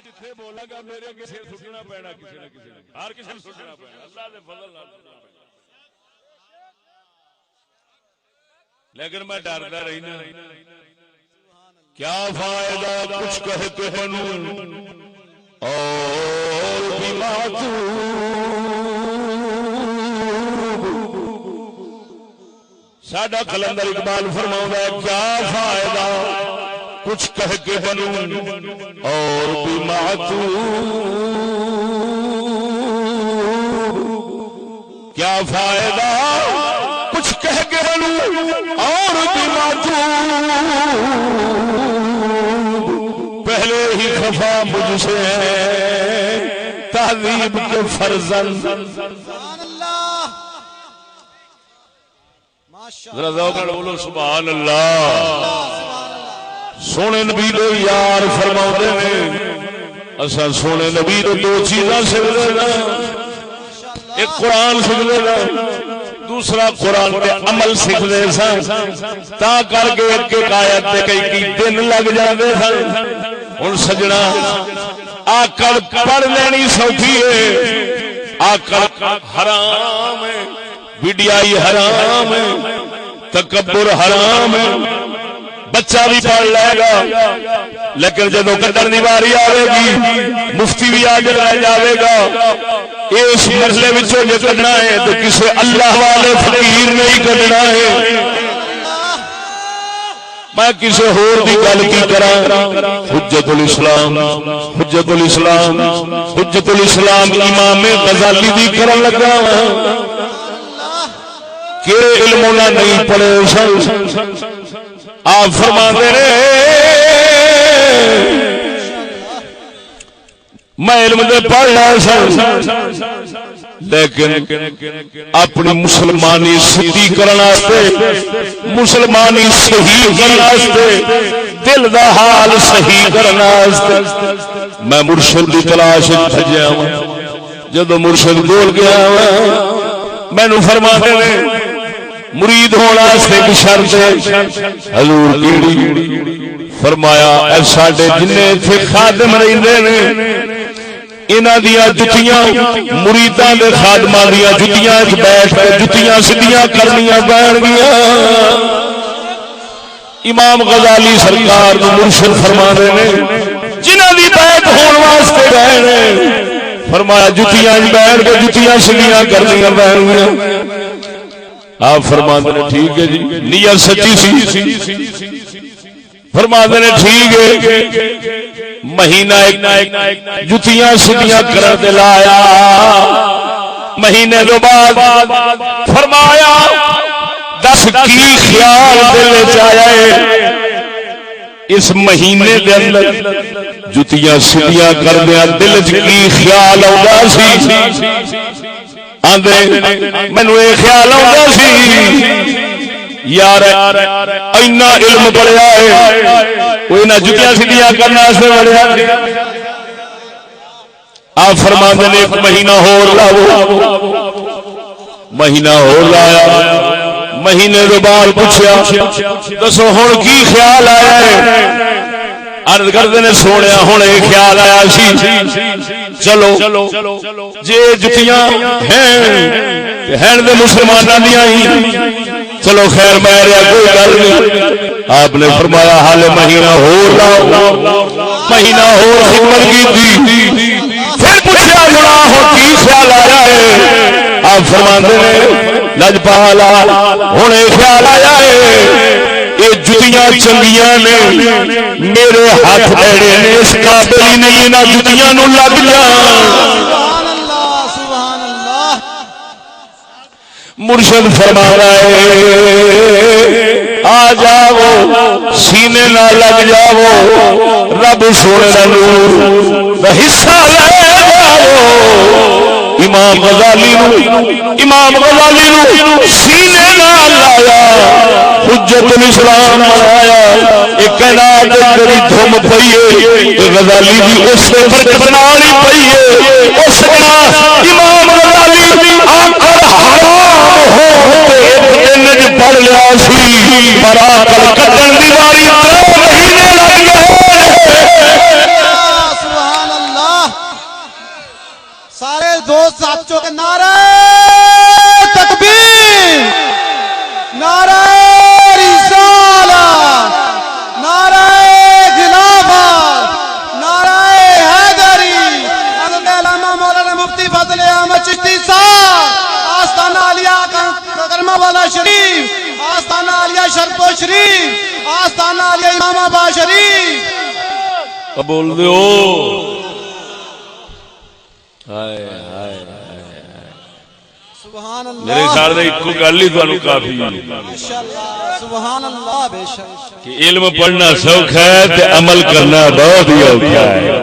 جتھے بولا گا میرے کسی سٹنا پینا کسی نہ کسی نے ہر کسی نے سٹنا پینا اللہ دے فضل نال لیکن میں ڈردا رہنا کیا فائدہ کچھ کہتے بنوں اور بھی ساڈا کلندر اقبال فرماؤں ہے کیا فائدہ کچھ کہہ کے بنوں اور بھی معتوب کیا فائدہ کچھ کہہ کے بنوں اور بھی معتوب پہلے ہی خفا مجھ سے ہے تہذیب کے فرزند ذرا ذوق نال بولو سبحان اللہ سونے نبی دے یار فرماؤندے نے اساں سونے نبی دے دو چیزاں سکھدے نا ایک قرآن سکھدے نا دوسرا قرآن تے عمل سکھدے سن تا کر کے ایک ایک آیت تے کئی دن لگ جاندے سن ہن سجنا آکڑ پڑھ لینی سوکھی ہے آکڑ حرام ہے ویڈیائی حرام ہے تکبر حرام ہے بچہ بھی پڑھ لے گا لیکن جدو کڈن دی واری آئے گی مفتی بھی آج رہ جاوے گا اس مرحلے وچوں جے کڈنا ہے تو کسی اللہ والے فقیر نہیں کڈنا ہے میں کسی ہور دی گل کی کراں حجت الاسلام امام غزالی دی کرن لگا کہ علم نہ نہیں پڑھے آپ فرماتے رہے میں علم دے پڑھنا سن لیکن اپنی مسلمانی صحیح کرنا مسلمانی صحیح کرنا دل دا حال صحیح کرنا میں مرشد دی تلاش بھجیا جدو مرشد بول گیا میں نو فرماتے نے مرید ہونا سے بھی شرط ہے حضور کیڑی فرمایا اے ساڈے جنے تھے خادم رہندے نے انہاں دیاں جتیاں مریداں دے خادماں دیاں جتیاں وچ بیٹھ کے جتیاں سیدھیاں کرنیاں پین گیاں امام غزالی سرکار نو مرشد فرماندے نے جنہاں دی بیعت ہون واسطے گئے نے فرمایا جتیاں وچ بیٹھ کے جتیاں سیدھیاں کرنیاں پین گیاں آپ فرماتے ہیں ٹھیک ہے جی نیت سچی سی فرماتے ہیں ٹھیک ہے مہینہ ایک جتیاں سیدھیاں کر دے لایا مہینے تو بعد فرمایا 10 کی خیال دل چایا اس مہینے دے اندر جتیاں سیدھیاں کر دیا دل کی خیال آتا سی مینو یہ خیال آتا سی یار اینا علم پڑھیا ہے وہ انہیں جتیاں سیدھیاں کرنا سے بڑھیا آپ فرماتے ہیں ایک مہینہ ہور لاؤ مہینہ ہور لایا مہینے کے بعد پوچھا دسو ہوں کی خیال آیا ہے عرض کرتے نے سونے ہوں یہ خیال آیا سی چلو جی جتیاں ہیں دے مسلمانوں دیا ہی چلو خیر میں کوئی گل نہیں آپ نے فرمایا حال مہینہ ہو مہینہ ہو خدمت کی تھی پھر پوچھا جڑا ہو کی خیال آیا ہے آپ فرماتے ہیں لجپالا ہوں یہ خیال آیا ہے یہ جتیاں چنگیاں نے میرے ہاتھ ایڑے نے اس قابل ہی نہیں نہ جتیاں نو لگ جا مرشد فرما رہا ہے آ جاؤ سینے نہ لگ جاؤ رب سونے نور دا حصہ لے جاؤ امام غزالی نو سینے نہ لایا حجت الاسلام آیا ایک کہنا تیری دھم پئیے غزالی دی اس سے برکت نال ہی پئیے اس کا امام غزالی آنکھر حرام ہو ایک دن پڑھ لیا سی پر آکل کٹن دی واری 3 مہینے لگ گئے احمد چشتی صاحب آستانہ عالیہ کرما والا شریف آستانہ عالیہ شرپو شریف آستانہ عالیہ امام آباد شریف قبول دیو ہائے ہائے سبحان اللہ میرے خیال میں ایک گل ہی تانوں کافی ہے ماشاءاللہ سبحان اللہ بے شک کہ علم پڑھنا سوکھ ہے تے عمل کرنا بہت ہی اوکھا ہے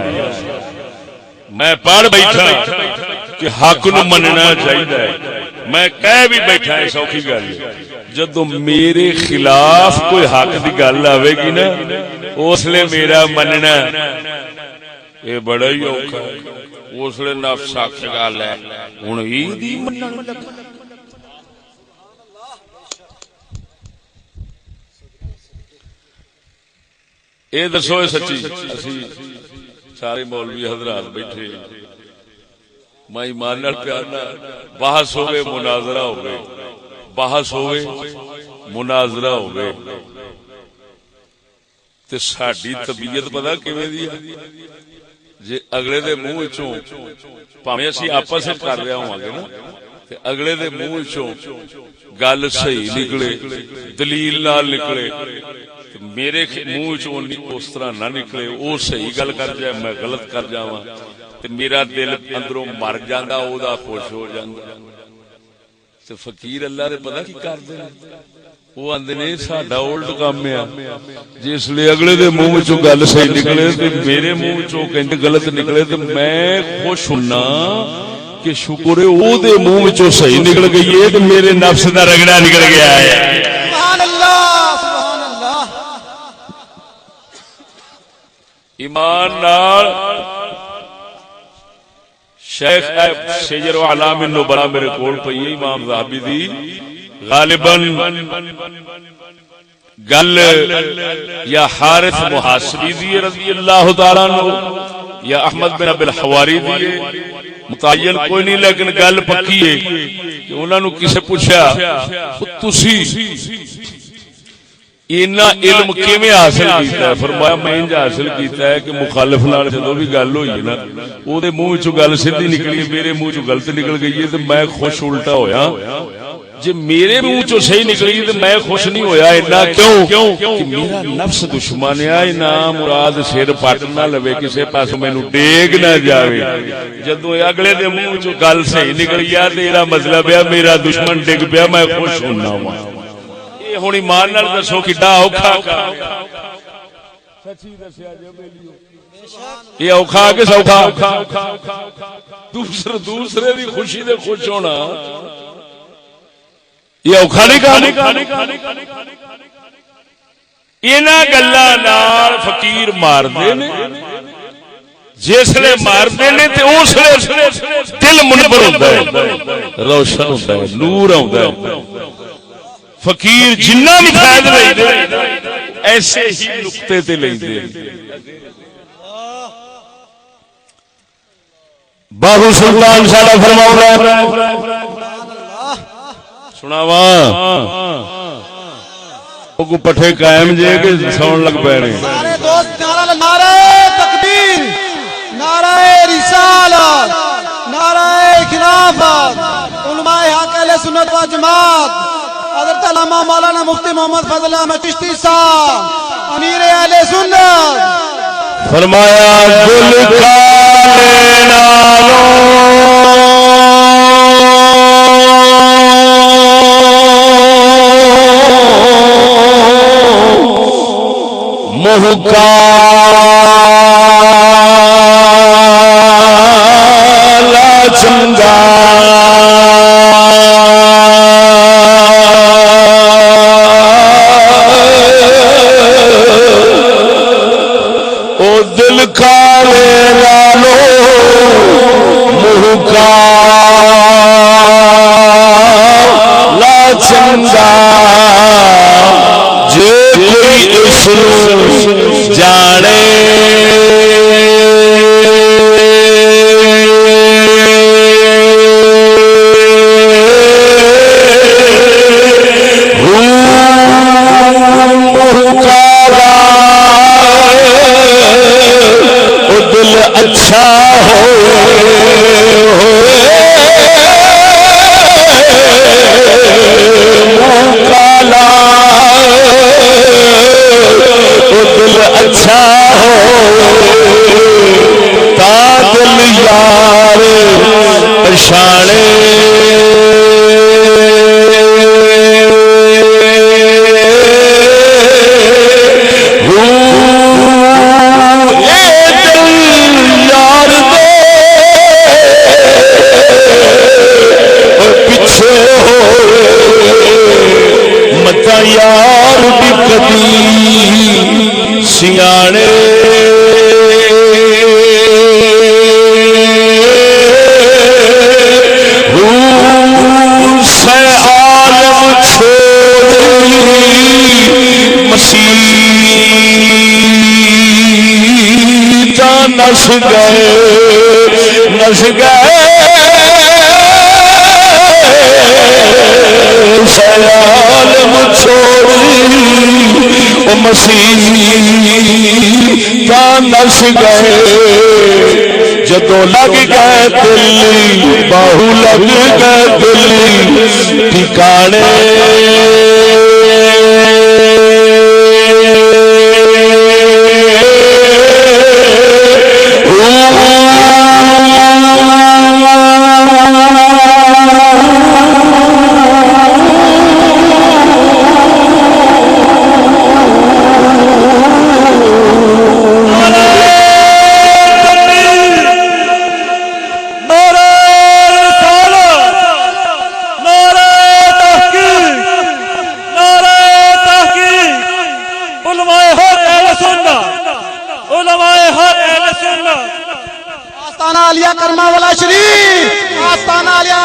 میں پڑھ بیٹھا کہ حق نو مننا چاہیے میں کہہ بھی بیٹھا ہے سوکھی گل جدو میرے خلاف کوئی حق دی گل آوے گی نا اس لیے میرا مننا یہ بڑا ہی اوکھا ہے اس لیے نفس حق گل ہے ہن ہی منن لگا اے دسو سچی اسی سارے مولوی حضرات بیٹھے میں ایمان نال پیار نال بحث ہوئے مناظرہ ہوئے بحث ہوئے مناظرہ ہوئے تے ساڈی طبیعت پتہ کیویں دی ہے جے اگلے دے منہ وچوں بھاویں اسی آپس وچ کر رہے ہواں گے نا تے اگلے دے منہ وچوں گل صحیح نکلے دلیل نال نکلے میرے منہ وچوں اس طرح نہ نکلے او صحیح گل کر جائے میں غلط کر جاواں تے میرا دل اندروں مر جاندا او دا خوش ہو جاندا تے فقیر اللہ دے پتہ کی کردے وہ آندے نے ساڈا اولڈ کام ہے جس لیے اگلے دے منہ وچوں گل صحیح نکلے تے میرے منہ وچوں کہندے غلط نکلے تے میں خوش ہونا کہ شکر ہے او دے منہ وچوں صحیح نکل گئی ہے تے میرے نفس دا رگڑا نکل گیا ہے سبحان اللہ سبحان اللہ ایمان نال شیخ سیر اعلام النبلاء میرے کول پئی ہے امام ذہبی دی غالباً گل یا حارث محاسبی دی رضی اللہ تعالیٰ عنہ یا احمد بن ابی الحواری دی متعین کوئی نہیں لیکن گل پکی ہے کہ انہوں نے کسے پوچھا تسی اینا علم کیویں حاصل کیتا ہے فرمایا میں انج حاصل کیتا ہے کہ مخالف نال جدوں بھی گل ہوئی نا او دے منہ وچوں گل سیدھی نکلی میرے منہ وچوں غلط نکل گئی ہے تے میں خوش الٹا ہویا جے میرے منہ چوں صحیح نکلی تے میں خوش نہیں ہویا اتنا کیوں کہ میرا نفس دشمن ہے نا مراد سر پٹ نہ لوے کسے پاس مینوں ڈیگ نہ جاوے جدوں اگلے دے منہ چوں گل صحیح نکلی ہے تیرا مطلب ہے میرا دشمن ڈگ پیا میں خوش ہونا وا یہ ہن ایمان نال دسو کڈا اوکھا سچی دسیا جو بیلیو یہ اوکھا کہ سوکھا دوسرے دی خوشی دے خوش ہونا یہ اوکھا نہیں کہا انہاں گلاں نال فقیر ماردے نے جسلے ماردے نے تے اس لیے دل منور ہوندا ہے روشن ہوندا ہے نور ہوندا ہے فقیر جنہ بھی فائدہ لیندے ایسے ہی نقطے تے لیندے باہو سلطان ساڈا فرماؤندا سناواں کو پٹھے قائم جے کہ سون لگ پینے سارے دوست نعرہ تکبیر نعرہ رسالت نعرہ خلافت علماء حق اہل سنت و جماعت حضرت علامہ مولانا مفتی محمد فضل احمد چشتی صاحب امیر اہل سنت فرمایا گل کھانے نالوں محکا لا چنگا او دل کالے لالو محکا لا چنگا جے کوئی اس جانے دل اچھا ہوئے تا دل یار پچھانے یار بھی کبھی سیانے سے عالم چھوڑی مسیح نس گئے عالم چھوڑی او مسیح جان نس گئے جدو لگ گئے دلی باہو لگ گئے دلی ٹھکانے کرما والا شریف آستانہ علیہ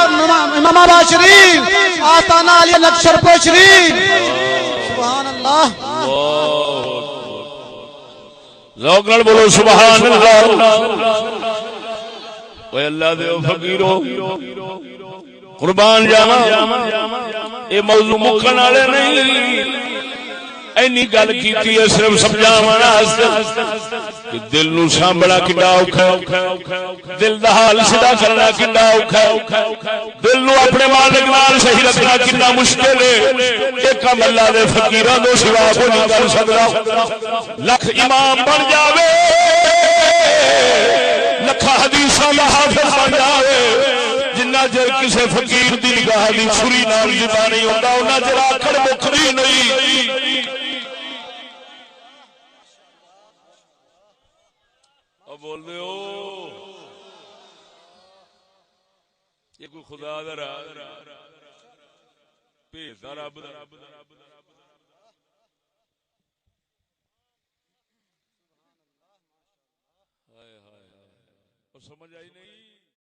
امام آباد شریف آستانہ علیہ نقشر پور شریف سبحان اللہ ذوق نال بولو سبحان اللہ اے اللہ دے فقیرو قربان جاواں اے موضوع مکن والے نہیں اینی گل کیتی ہے صرف سمجھاون واسطے کہ دل نو سانبھنا کڈا اوکھا دل دا حال سیدھا کرنا کڈا اوکھا دل نو اپنے مالک نال صحیح رکھنا کڈا مشکل ہے اے کم اللہ دے فقیراں دو سوا کوئی نہیں کر سکدا لکھ امام بن جاوے لکھاں حدیثاں دا حافظ بن جاوے جنہ چر کسے فقیر دی نگاہ دی چھری نال جدا نہیں ہوندا انہاں چر آکھڑ مکھدی نہیں بول دے ہو یہ کوئی خدا دا راہ بھیجدا رب دا ہائے ہائے اور سمجھ آئی نہیں